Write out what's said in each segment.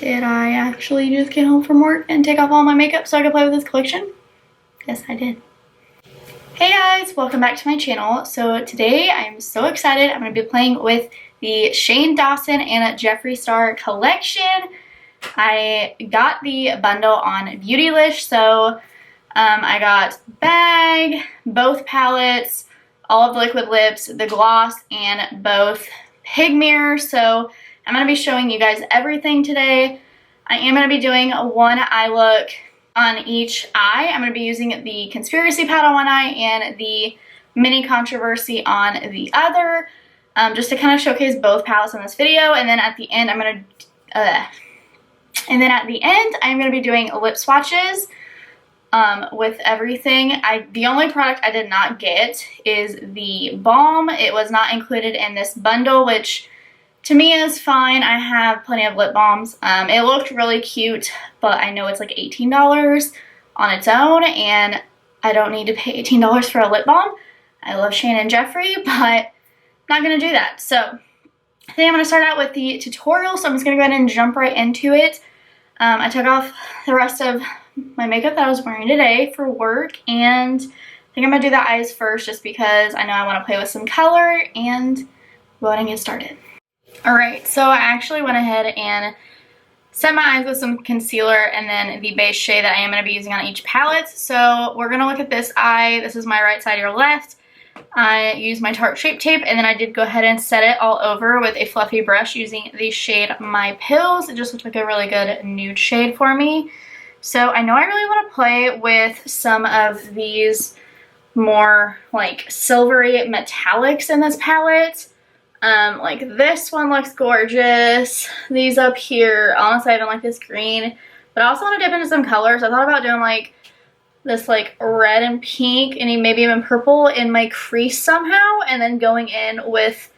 Did I actually just get home from work and take off all my makeup so I could play with this collection? Yes, I did. Hey guys, welcome back to my channel. So today I am so excited. I'm going to be playing with the Shane Dawson and Jeffree Star Collection. I got the bundle on beautylish, so I got the bag, both palettes, all of the liquid lips, the gloss, and both pig mirrors. So I'm going to be showing you guys everything today. I am going to be doing one eye look on each eye. I'm going to be using the Conspiracy Pad on one eye and the Mini Controversy on the other, just to kind of showcase both palettes in this video. And then at the end, I'm going to be doing lip swatches with everything. The only product I did not get is the balm. It was not included in this bundle, which to me is fine. I have plenty of lip balms. It looked really cute, but I know it's like $18 on its own, and I don't need to pay $18 for a lip balm. I love Shane and Jeffree, but not gonna do that. So I think I'm gonna start out with the tutorial, so I'm just gonna go ahead and jump right into it. I took off the rest of my makeup that I was wearing today for work, and I think I'm gonna do the eyes first just because I know I wanna play with some color and go ahead and get started. Alright, so I actually went ahead and set my eyes with some concealer and then the base shade that I am going to be using on each palette. So we're going to look at this eye. This is my right side, your left. I used my Tarte Shape Tape, and then I did go ahead and set it all over with a fluffy brush using the shade My Pills. It just looked like a really good nude shade for me. So I know I really want to play with some of these more like silvery metallics in this palette. Like this one looks gorgeous. These up here, honestly I don't like this green, but I also want to dip into some colors. I thought about doing like this like red and pink and maybe even purple in my crease somehow, and then going in with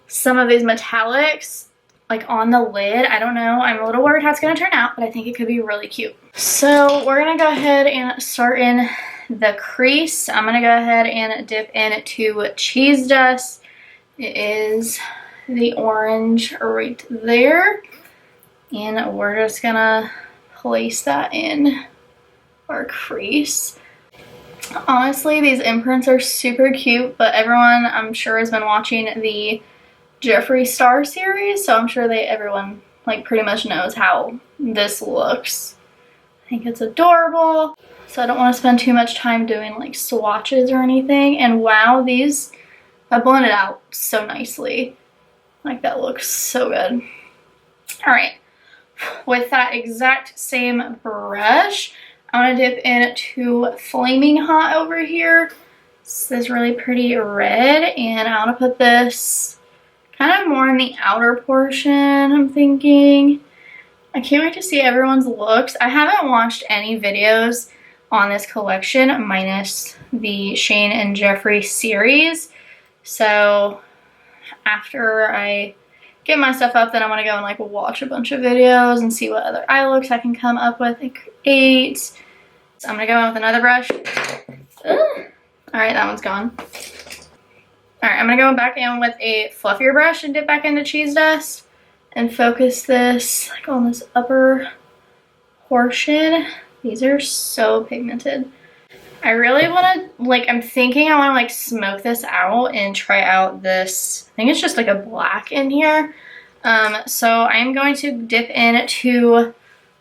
some of these metallics like on the lid. I don't know. I'm a little worried how it's going to turn out, but I think it could be really cute. So we're going to go ahead and start in the crease. I'm going to go ahead and dip into Cheese Dust. It is the orange right there, and we're just gonna place that in our crease. Honestly, these imprints are super cute, but everyone I'm sure has been watching the Jeffree Star series, so I'm sure everyone like pretty much knows how this looks. I think it's adorable, so I don't want to spend too much time doing like swatches or anything. And wow, these I blended out so nicely. Like, that looks so good. Alright, with that exact same brush, I'm going to dip into Flaming Hot over here. It's this really pretty red, and I want to put this kind of more in the outer portion, I'm thinking. I can't wait to see everyone's looks. I haven't watched any videos on this collection, minus the Shane and Jeffree series. So after I get my stuff up, then I'm going to go and like watch a bunch of videos and see what other eye looks I can come up with and create. So I'm going to go in with another brush. Alright, that one's gone. Alright, I'm going to go back in with a fluffier brush and dip back into Cheese Dust and focus this like on this upper portion. These are so pigmented. I really want to, like, I'm thinking I want to, like, smoke this out and try out this, I think it's just, like, a black in here. So I'm going to dip into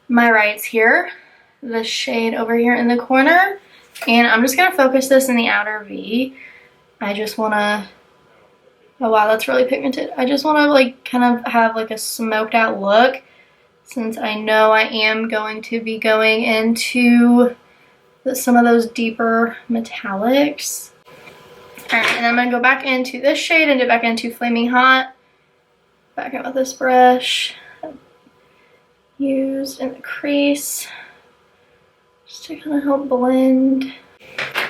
my rights here, the shade over here in the corner, and I'm just going to focus this in the outer V. I just want to, oh, wow, that's really pigmented. I just want to, like, kind of have, like, a smoked out look, since I know I am going to be going into some of those deeper metallics. Alright, and I'm going to go back into this shade and dip back into Flaming Hot. Back in with this brush. Used in the crease. Just to kind of help blend.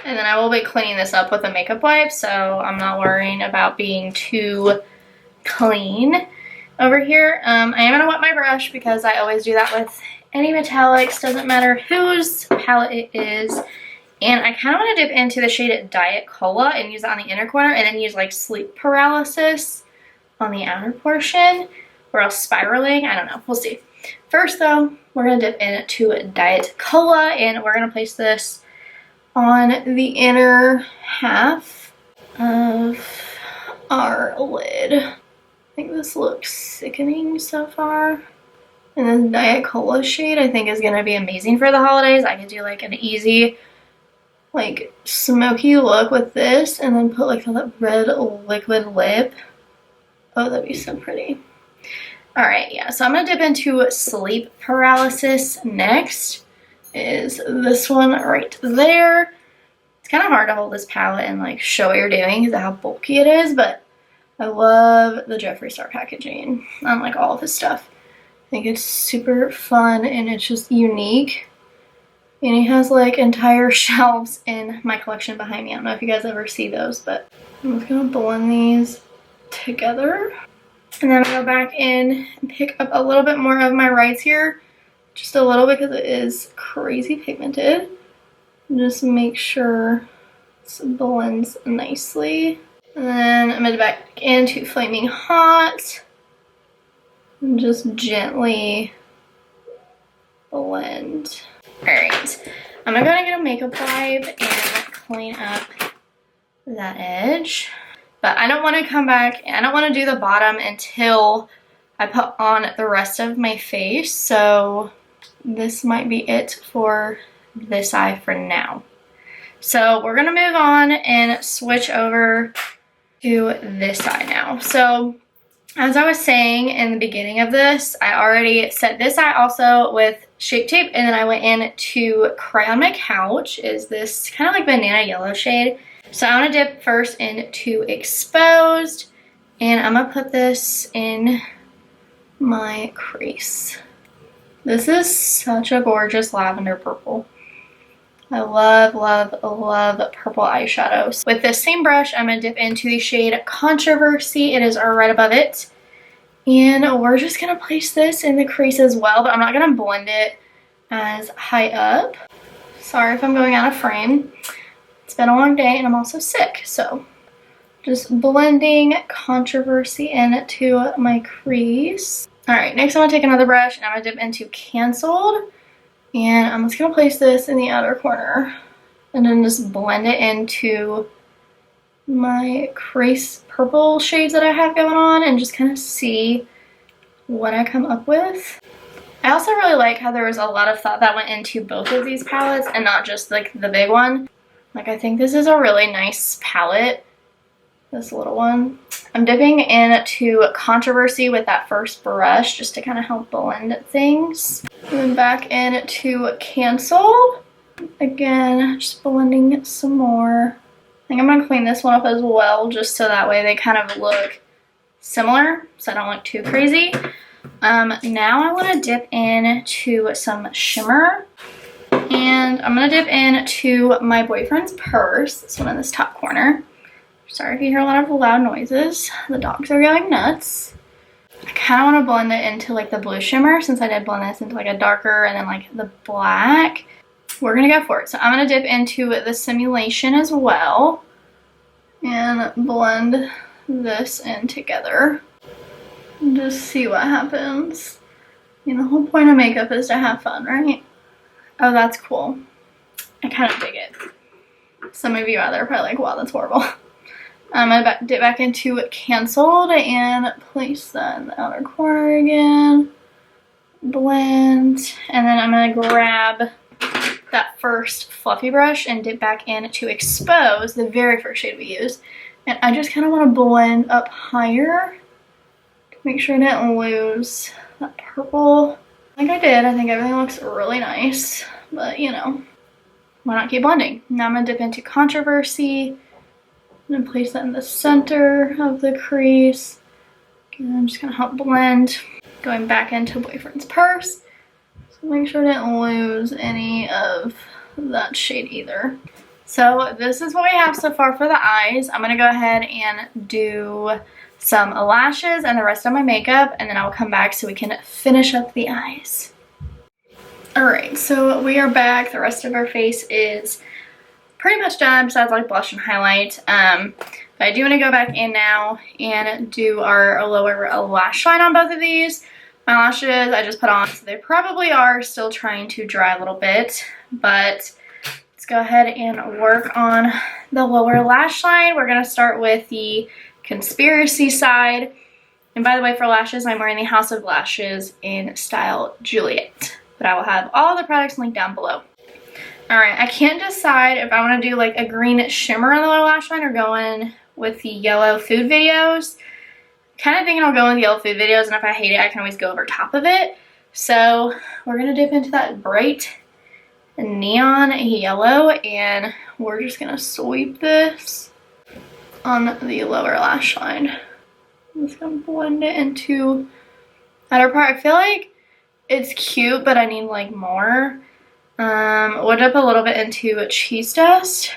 And then I will be cleaning this up with a makeup wipe, so I'm not worrying about being too clean over here. I am going to wet my brush because I always do that with any metallics, doesn't matter whose palette it is. And I kind of want to dip into the shade Diet Cola and use that on the inner corner, and then use like Sleep Paralysis on the outer portion, or else spiraling. I don't know. We'll see. First though, we're gonna dip into Diet Cola, and we're gonna place this on the inner half of our lid. I think this looks sickening so far. And this Diet Cola shade I think is gonna be amazing for the holidays. I could do like an easy, like smoky look with this and then put like that red liquid lip. Oh, that'd be so pretty. All right, yeah, so I'm gonna dip into Sleep Paralysis next. Is this one right there. It's kind of hard to hold this palette and like show what you're doing because of how bulky it is, but I love the Jeffree Star packaging on like all of his stuff. I think it's super fun and it's just unique. And he has like entire shelves in my collection behind me. I don't know if you guys ever see those, but I'm just gonna blend these together. And then I'll go back in and pick up a little bit more of my rides here. Just a little bit because it is crazy pigmented. And just make sure it blends nicely. And then I'm gonna back into Flaming Hot. And just gently blend. Alright, I'm gonna get a makeup wipe and clean up that edge. But I don't want to come back, I don't want to do the bottom until I put on the rest of my face. So this might be it for this eye for now. So we're going to move on and switch over to this eye now. So as I was saying in the beginning of this, I already set this eye also with Shape Tape, and then I went in to Cry on My Couch. Is this kind of like banana yellow shade. So I'm going to dip first into Exposed, and I'm going to put this in my crease. This is such a gorgeous lavender purple. I love, love, love purple eyeshadows. With this same brush, I'm going to dip into the shade Controversy. It is right above it. And we're just going to place this in the crease as well, but I'm not going to blend it as high up. Sorry if I'm going out of frame. It's been a long day and I'm also sick, so just blending Controversy into my crease. Alright, next I'm going to take another brush and I'm going to dip into Canceled. And I'm just going to place this in the outer corner and then just blend it into my crease purple shades that I have going on and just kind of see what I come up with. I also really like how there was a lot of thought that went into both of these palettes and not just like the big one. Like, I think this is a really nice palette, this little one. I'm dipping into Controversy with that first brush just to kind of help blend things. And then back into Canceled. Again, just blending some more. I think I'm going to clean this one up as well, just so that way they kind of look similar, so I don't look too crazy. Now I want to dip into some shimmer. And I'm going to dip into my boyfriend's purse, this one in this top corner. Sorry if you hear a lot of loud noises. The dogs are going nuts. I kind of want to blend it into like the blue shimmer since I did blend this into like a darker and then like the black. We're going to go for it. So I'm going to dip into the Simulation as well and blend this in together. And just see what happens. I mean, the whole point of makeup is to have fun, right? Oh, that's cool. I kind of dig it. Some of you out there are probably like, wow, that's horrible. I'm going to dip back into Canceled and place that in the outer corner again. Blend. And then I'm going to grab that first fluffy brush and dip back into Expose, the very first shade we used. And I just kind of want to blend up higher to make sure I didn't lose that purple. I think I did. I think everything looks really nice, but you know, why not keep blending? Now I'm going to dip into Controversy and place that in the center of the crease. And I'm just going to help blend. Going back into Boyfriend's Purse. So make sure I didn't lose any of that shade either. So this is what we have so far for the eyes. I'm going to go ahead and do some lashes and the rest of my makeup, and then I'll come back so we can finish up the eyes. Alright, so we are back. The rest of our face is pretty much done besides like blush and highlight. But I do want to go back in now and do our lower lash line on both of these. My lashes I just put on, so they probably are still trying to dry a little bit, but let's go ahead and work on the lower lash line. We're gonna start with the conspiracy side. And by the way, for lashes, I'm wearing the House of Lashes in style Juliet, but I will have all the products linked down below. All right, I can't decide if I want to do like a green shimmer on the lower lash line or go in with the yellow food videos. Kind of thinking I'll go with the yellow food videos, and if I hate it, I can always go over top of it. So we're gonna dip into that bright neon yellow, and we're just gonna sweep this on the lower lash line. I'm just gonna blend it into the outer part. I feel like it's cute, but I need like more. We'll dip a little bit into cheese dust.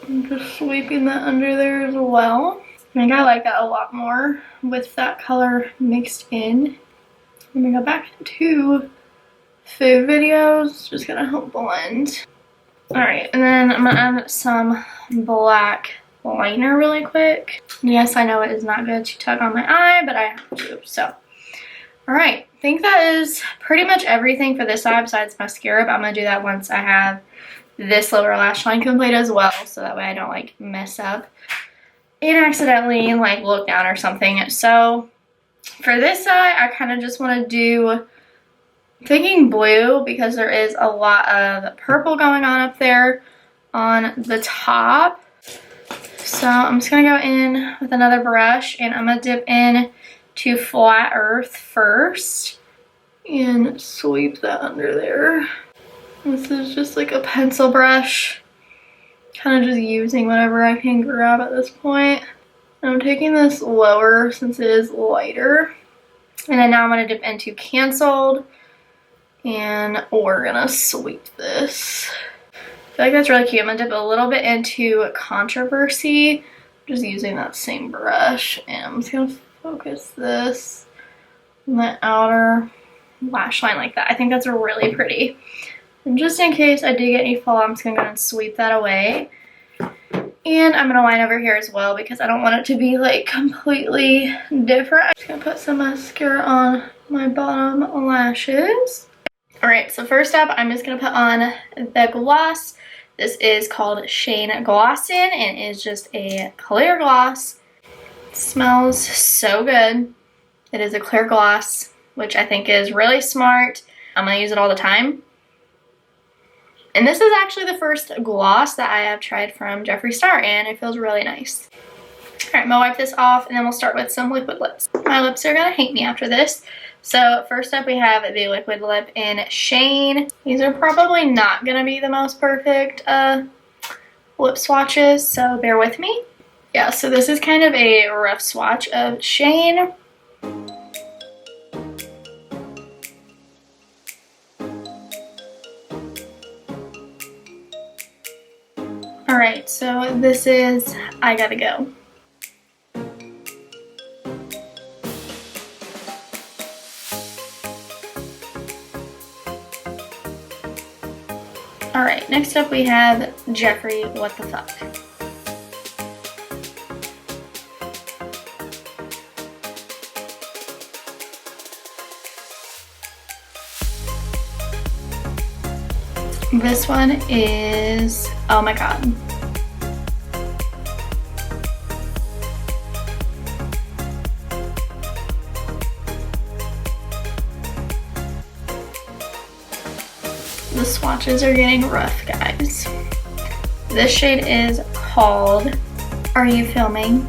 I'm just sweeping that under there as well. I think I like that a lot more with that color mixed in. I'm gonna go back into food videos, just gonna help blend. All right, and then I'm gonna add some black liner really quick. Yes, I know it is not good to tug on my eye, but I have to, so. All right, I think that is pretty much everything for this side besides mascara, but I'm gonna do that once I have this lower lash line complete as well, so that way I don't like mess up and accidentally like look down or something. So for this side, I kind of just want to do, I'm thinking blue because there is a lot of purple going on up there on the top. So I'm just going to go in with another brush, and I'm going to dip in to Flat Earth first and sweep that under there. This is just like a pencil brush, kind of just using whatever I can grab at this point. And I'm taking this lower since it is lighter. And then now I'm going to dip into Canceled, and we're going to sweep this. I feel like that's really cute. I'm going to dip a little bit into Controversy, just using that same brush. And I'm just going to focus this on the outer lash line like that. I think that's really pretty. And just in case I do get any fall, I'm just going to go and sweep that away. And I'm going to line over here as well because I don't want it to be like completely different. I'm just going to put some mascara on my bottom lashes. Alright, so first up, I'm just going to put on the gloss. This is called Shane Dawson, and it is just a clear gloss. It smells so good. It is a clear gloss, which I think is really smart. I'm going to use it all the time. And this is actually the first gloss that I have tried from Jeffree Star, and it feels really nice. Alright, I'm going to wipe this off, and then we'll start with some liquid lips. My lips are going to hate me after this. So first up, we have the liquid lip in Shane. These are probably not going to be the most perfect lip swatches, so bear with me. Yeah, so this is kind of a rough swatch of Shane. Alright, so this is I Gotta Go. Alright, next up we have Jeffree What the Fuck. This one is, oh my god. The swatches are getting rough, guys. This shade is called Are You Filming?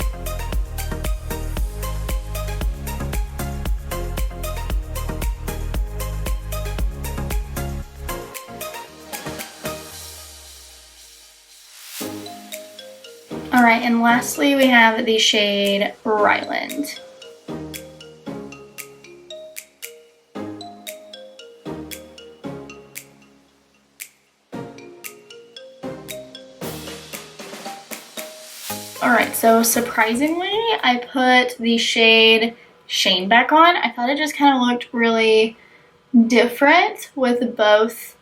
Alright, and lastly we have the shade Ryland. Alright, so surprisingly I put the shade Shane back on. I thought it just kind of looked really different with both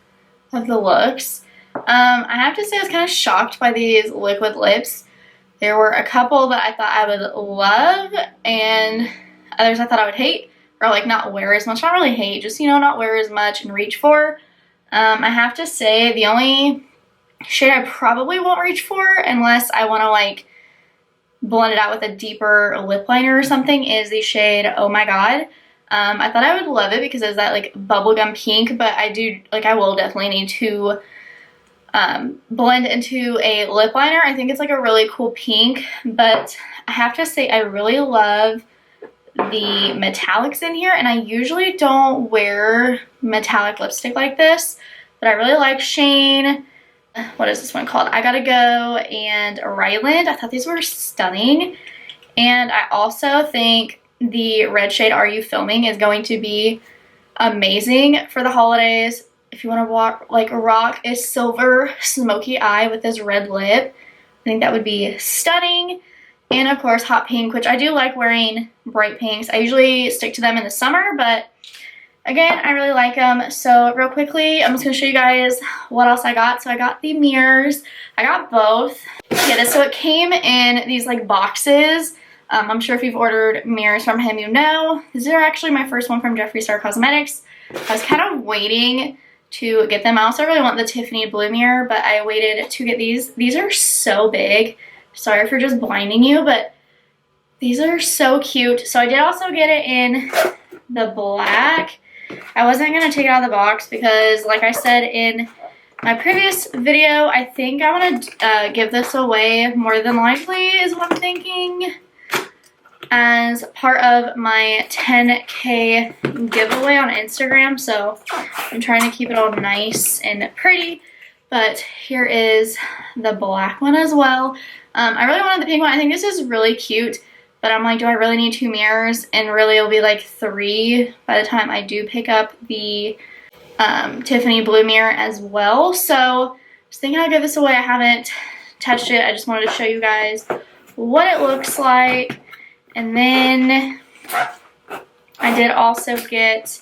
of the looks. I have to say I was kind of shocked by these liquid lips. There were a couple that I thought I would love and others I thought I would hate, or like not wear as much, not really hate, just, you know, not wear as much and reach for. I have to say the only shade I probably won't reach for unless I want to like blend it out with a deeper lip liner or something is the shade Oh My God. I thought I would love it because it's that like bubblegum pink, but I will definitely need to blend into a lip liner. I think it's like a really cool pink, but I have to say I really love the metallics in here, and I usually don't wear metallic lipstick like this, but I really like Shane, what is this one called? I Gotta Go, and Ryland. I thought these were stunning, and I also think the red shade Are You Filming is going to be amazing for the holidays. If you want to rock a silver smoky eye with this red lip, I think that would be stunning. And of course hot pink, which I do like wearing bright pinks. I usually stick to them in the summer, but again, I really like them. So real quickly, I'm just going to show you guys what else I got. So I got the mirrors. I got both. Yeah, so it came in these like boxes. I'm sure if you've ordered mirrors from him, you know. These are actually my first one from Jeffree Star Cosmetics. I was kind of waiting to get them. I also really want the Tiffany blue mirror, but I waited to get these. These are so big. Sorry for just blinding you, but these are so cute. So I did also get it in the black. I wasn't going to take it out of the box because, like I said in my previous video, I think I want to give this away more than likely is what I'm thinking, as part of my 10K giveaway on Instagram. So I'm trying to keep it all nice and pretty. But here is the black one as well. I really wanted the pink one. I think this is really cute, but I'm like, do I really need 2 mirrors? And really it'll be like 3 by the time I do pick up the Tiffany blue mirror as well. So just thinking I'll give this away. I haven't touched it. I just wanted to show you guys what it looks like. And then I did also get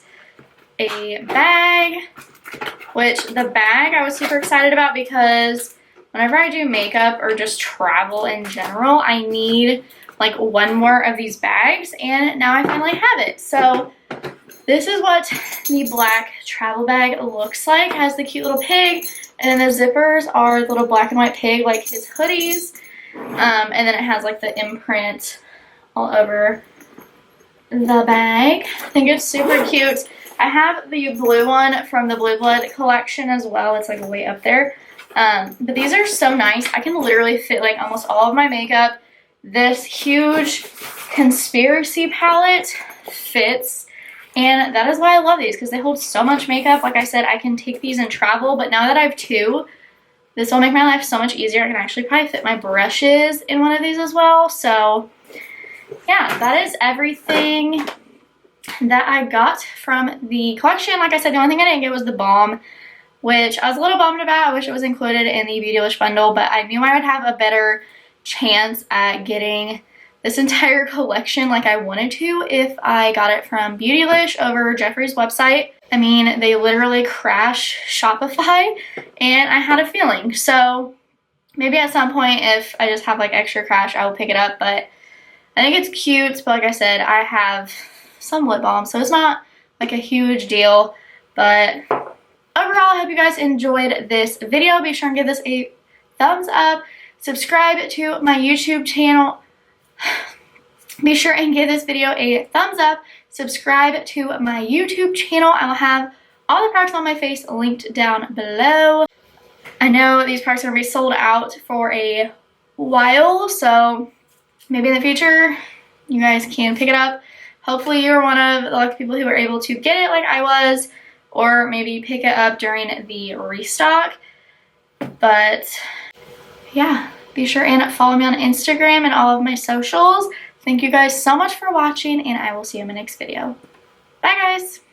a bag, which the bag I was super excited about because whenever I do makeup or just travel in general, I need like one more of these bags, and now I finally have it. So this is what the black travel bag looks like. It has the cute little pig, and then the zippers are the little black and white pig like his hoodies, and then it has like the imprint all over the bag. I think it's super cute. I have the blue one from the Blue Blood collection as well. It's like way up there. But these are so nice. I can literally fit like almost all of my makeup. This huge conspiracy palette fits, and that is why I love these, because they hold so much makeup. Like I said, I can take these and travel, but now that I have 2, this will make my life so much easier. I can actually probably fit my brushes in one of these as well. So yeah, that is everything that I got from the collection. Like I said, the only thing I didn't get was the balm, which I was a little bummed about. I wish it was included in the beautylish bundle, but I knew I would have a better chance at getting this entire collection like I wanted to if I got it from Beautylish over Jeffree's website. I mean, they literally crash Shopify, and I had a feeling. So maybe at some point, if I just have like extra cash, I will pick it up. But I think it's cute. But like I said, I have some lip balm, so it's not like a huge deal. But overall, I hope you guys enjoyed this video. Be sure and give this a thumbs up. Subscribe to my YouTube channel. Be sure and give this video a thumbs up. Subscribe to my YouTube channel. I will have all the products on my face linked down below. I know these products are going to be sold out for a while, so maybe in the future you guys can pick it up. Hopefully you're one of the lucky people who were able to get it like I was, or maybe pick it up during the restock. But yeah, be sure and follow me on Instagram and all of my socials. Thank you guys so much for watching, and I will see you in my next video. Bye guys!